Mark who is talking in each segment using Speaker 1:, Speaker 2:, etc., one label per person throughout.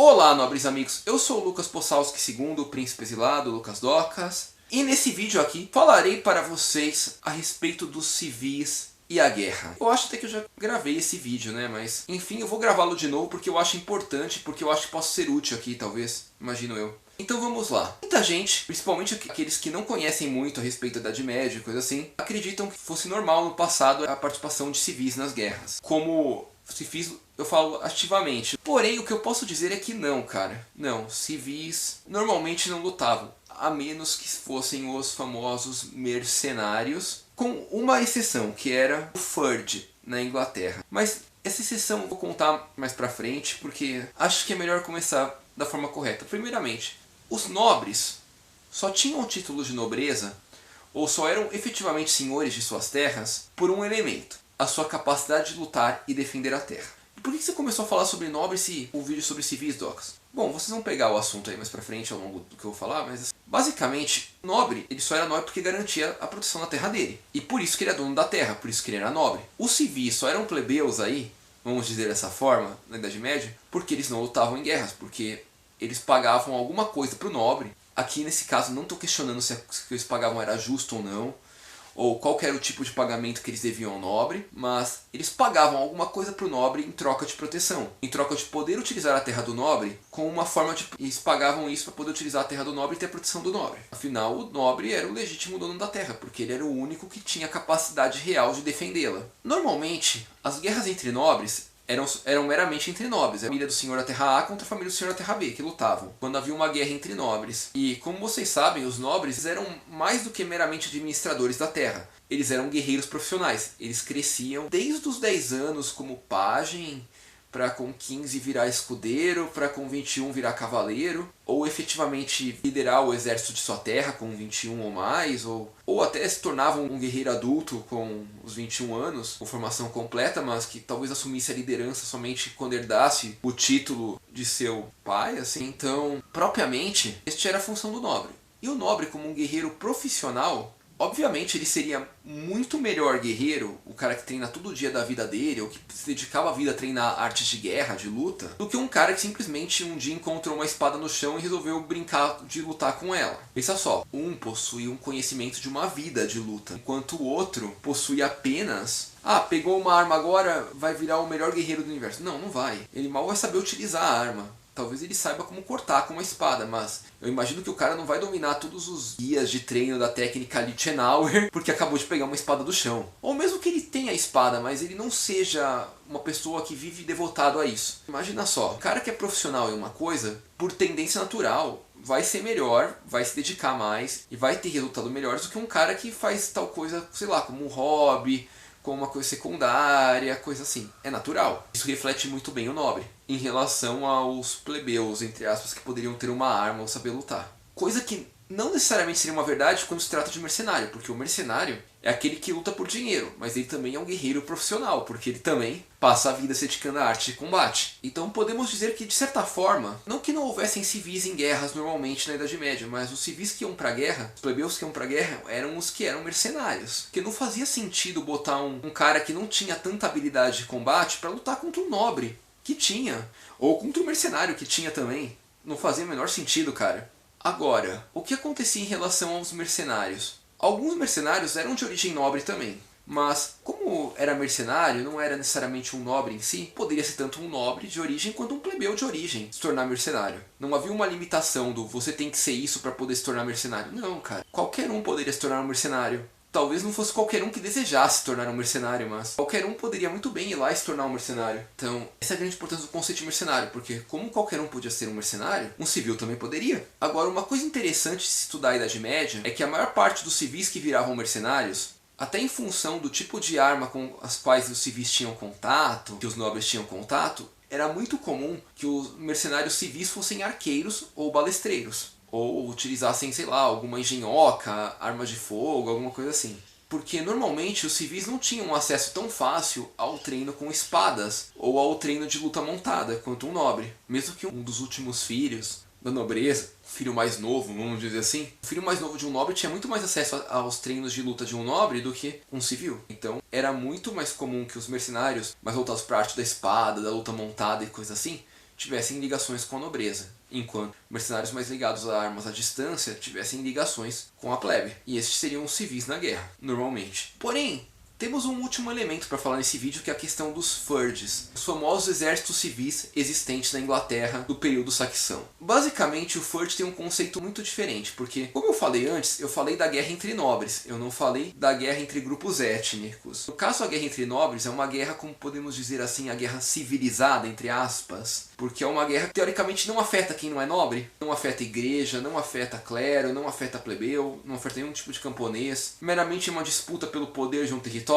Speaker 1: Olá, nobres amigos, eu sou o Lucas Possalski II, o Príncipe Exilado, Lucas Docas. E nesse vídeo aqui falarei para vocês a respeito dos civis e a guerra. Eu acho até que eu já gravei esse vídeo, né? Mas enfim, eu vou gravá-lo de novo porque eu acho importante, porque eu acho que posso ser útil aqui, talvez, imagino eu. Então vamos lá. Muita gente, principalmente aqueles que não conhecem muito a respeito da Idade Média e coisa assim, acreditam que fosse normal no passado a participação de civis nas guerras. Como civis, eu falo ativamente. Porém, o que eu posso dizer é que não, cara. Não, civis normalmente não lutavam. A menos que fossem os famosos mercenários, com uma exceção, que era o Ferd, na Inglaterra. Mas essa exceção eu vou contar mais pra frente, porque acho que é melhor começar da forma correta. Primeiramente, os nobres só tinham o título de nobreza, ou só eram efetivamente senhores de suas terras, por um elemento: a sua capacidade de lutar e defender a terra. E por que você começou a falar sobre nobres se o vídeo sobre civis, Docas? Bom, vocês vão pegar o assunto aí mais pra frente ao longo do que eu vou falar, mas basicamente, nobre, ele só era nobre porque garantia a proteção da terra dele. E por isso que ele é dono da terra, por isso que ele era nobre. Os civis só eram plebeus aí, vamos dizer dessa forma, na Idade Média, porque eles não lutavam em guerras, porque eles pagavam alguma coisa pro nobre. Aqui nesse caso não estou questionando se o que eles pagavam era justo ou não, ou qual era o tipo de pagamento que eles deviam ao nobre, mas eles pagavam alguma coisa para o nobre em troca de proteção, em troca de poder utilizar a terra do nobre com uma forma de... Eles pagavam isso para poder utilizar a terra do nobre e ter a proteção do nobre. Afinal, o nobre era o legítimo dono da terra, porque ele era o único que tinha capacidade real de defendê-la. Normalmente, as guerras entre nobres eram meramente entre nobres. A família do senhor da terra A contra a família do senhor da terra B, que lutavam quando havia uma guerra entre nobres. E como vocês sabem, os nobres eram mais do que meramente administradores da terra. Eles eram guerreiros profissionais. Eles cresciam desde os 10 anos como pajem, para com 15 virar escudeiro, para com 21 virar cavaleiro, ou efetivamente liderar o exército de sua terra com 21 ou mais, ou até se tornavam um guerreiro adulto com os 21 anos, com formação completa, mas que talvez assumisse a liderança somente quando herdasse o título de seu pai, assim. Então, propriamente, este era a função do nobre. E o nobre, como um guerreiro profissional, obviamente ele seria muito melhor guerreiro, o cara que treina todo dia da vida dele, ou que se dedicava a vida a treinar artes de guerra, de luta, do que um cara que simplesmente um dia encontrou uma espada no chão e resolveu brincar de lutar com ela. Pensa só, um possui um conhecimento de uma vida de luta, enquanto o outro possui apenas... Ah, pegou uma arma agora, vai virar o melhor guerreiro do universo. Não, não vai. Ele mal vai saber utilizar a arma. Talvez ele saiba como cortar com uma espada, mas eu imagino que o cara não vai dominar todos os guias de treino da técnica Lichtenauer porque acabou de pegar uma espada do chão. Ou mesmo que ele tenha a espada, mas ele não seja uma pessoa que vive devotado a isso. Imagina só, o cara que é profissional em uma coisa, por tendência natural, vai ser melhor, vai se dedicar mais e vai ter resultado melhores do que um cara que faz tal coisa, sei lá, como um hobby, como uma coisa secundária, coisa assim. É natural. Isso reflete muito bem o nobre em relação aos plebeus, entre aspas, que poderiam ter uma arma ou saber lutar. Coisa que não necessariamente seria uma verdade quando se trata de mercenário, porque o mercenário é aquele que luta por dinheiro, mas ele também é um guerreiro profissional, porque ele também passa a vida se dedicando à arte de combate. Então podemos dizer que, de certa forma, não que não houvessem civis em guerras normalmente na Idade Média, mas os civis que iam pra guerra, os plebeus que iam pra guerra, eram os que eram mercenários. Porque não fazia sentido botar um cara que não tinha tanta habilidade de combate pra lutar contra um nobre que tinha, ou contra um mercenário que tinha também. Não fazia o menor sentido, cara. Agora, o que acontecia em relação aos mercenários? Alguns mercenários eram de origem nobre também, mas como era mercenário, não era necessariamente um nobre em si, poderia ser tanto um nobre de origem quanto um plebeu de origem se tornar mercenário. Não havia uma limitação do você tem que ser isso para poder se tornar mercenário. Não, cara. Qualquer um poderia se tornar um mercenário. Talvez não fosse qualquer um que desejasse se tornar um mercenário, mas qualquer um poderia muito bem ir lá e se tornar um mercenário. Então, essa é a grande importância do conceito de mercenário, porque como qualquer um podia ser um mercenário, um civil também poderia. Agora, uma coisa interessante de se estudar a Idade Média é que a maior parte dos civis que viravam mercenários, até em função do tipo de arma com as quais os civis tinham contato, que os nobres tinham contato, era muito comum que os mercenários civis fossem arqueiros ou balestreiros. Ou utilizassem, sei lá, alguma engenhoca, armas de fogo, alguma coisa assim. Porque normalmente os civis não tinham acesso tão fácil ao treino com espadas ou ao treino de luta montada quanto um nobre. Mesmo que um dos últimos filhos da nobreza, filho mais novo, vamos dizer assim, o filho mais novo de um nobre tinha muito mais acesso aos treinos de luta de um nobre do que um civil. Então era muito mais comum que os mercenários, mais voltados para a arte da espada, da luta montada e coisa assim, tivessem ligações com a nobreza, enquanto mercenários mais ligados a armas à distância tivessem ligações com a plebe. E estes seriam os civis na guerra, normalmente. Porém, temos um último elemento para falar nesse vídeo, que é a questão dos feuds, os famosos exércitos civis existentes na Inglaterra do período saxão. Basicamente, o feud tem um conceito muito diferente, porque, como eu falei antes, eu falei da guerra entre nobres, eu não falei da guerra entre grupos étnicos. No caso, a guerra entre nobres é uma guerra, como podemos dizer assim, a guerra civilizada, entre aspas, porque é uma guerra que teoricamente não afeta quem não é nobre, não afeta a igreja, não afeta clero, não afeta plebeu, não afeta nenhum tipo de camponês, meramente é uma disputa pelo poder de um território.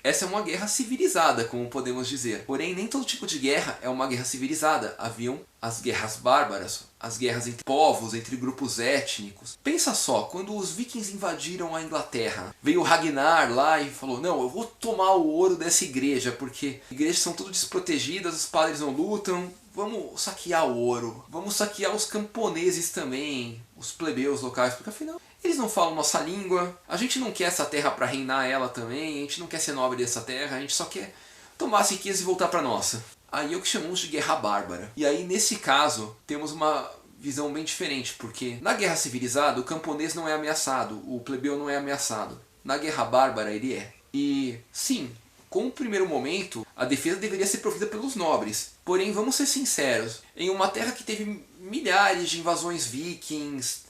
Speaker 1: Essa é uma guerra civilizada, como podemos dizer. Porém, nem todo tipo de guerra é uma guerra civilizada. Haviam as guerras bárbaras, as guerras entre povos, entre grupos étnicos. Pensa só, quando os vikings invadiram a Inglaterra, veio Ragnar lá e falou: não, eu vou tomar o ouro dessa igreja, porque igrejas são todas desprotegidas, os padres não lutam, vamos saquear o ouro, vamos saquear os camponeses também, os plebeus locais, porque afinal eles não falam nossa língua, a gente não quer essa terra para reinar ela também, a gente não quer ser nobre dessa terra, a gente só quer tomar as riquezas e voltar para nossa. Aí é o que chamamos de guerra bárbara. E aí nesse caso temos uma visão bem diferente, porque na guerra civilizada o camponês não é ameaçado, o plebeu não é ameaçado. Na guerra bárbara ele é. E sim, com o primeiro momento, a defesa deveria ser provida pelos nobres. Porém, vamos ser sinceros, em uma terra que teve milhares de invasões vikings,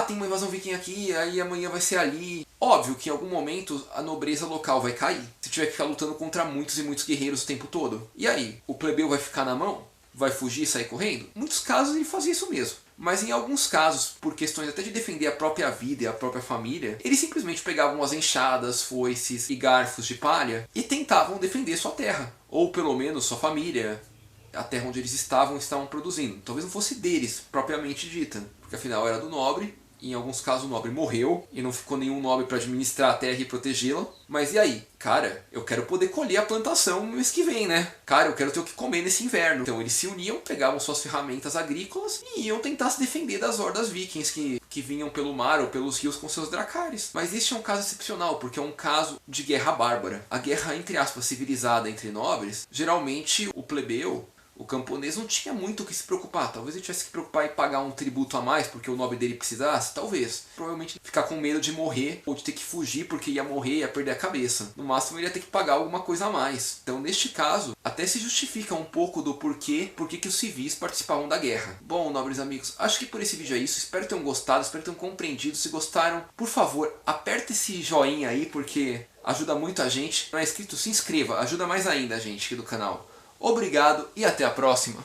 Speaker 1: tem uma invasão viking aqui, aí amanhã vai ser ali. Óbvio que em algum momento a nobreza local vai cair, se tiver que ficar lutando contra muitos e muitos guerreiros o tempo todo. E aí, o plebeu vai ficar na mão? Vai fugir e sair correndo? Em muitos casos ele fazia isso mesmo. Mas em alguns casos, por questões até de defender a própria vida e a própria família, eles simplesmente pegavam as enxadas, foices e garfos de palha e tentavam defender sua terra. Ou pelo menos sua família, a terra onde eles estavam produzindo. Talvez não fosse deles, propriamente dita, porque afinal era do nobre. Em alguns casos o nobre morreu e não ficou nenhum nobre para administrar a terra e protegê-la. Mas e aí? Cara, eu quero poder colher a plantação no mês que vem, né? Cara, eu quero ter o que comer nesse inverno. Então eles se uniam, pegavam suas ferramentas agrícolas e iam tentar se defender das hordas vikings que vinham pelo mar ou pelos rios com seus dracares. Mas este é um caso excepcional, porque é um caso de guerra bárbara. A guerra, entre aspas, civilizada entre nobres, geralmente o plebeu, o camponês, não tinha muito o que se preocupar. Talvez ele tivesse que preocupar em pagar um tributo a mais porque o nobre dele precisasse, talvez. Provavelmente ficar com medo de morrer ou de ter que fugir porque ia morrer e ia perder a cabeça. No máximo ele ia ter que pagar alguma coisa a mais. Então neste caso, até se justifica um pouco do porquê que os civis participavam da guerra. Bom, nobres amigos, acho que por esse vídeo é isso. Espero que tenham gostado, espero que tenham compreendido. Se gostaram, por favor, aperta esse joinha aí porque ajuda muito a gente. Não é inscrito? Se inscreva, ajuda mais ainda a gente aqui do canal. Obrigado e até a próxima!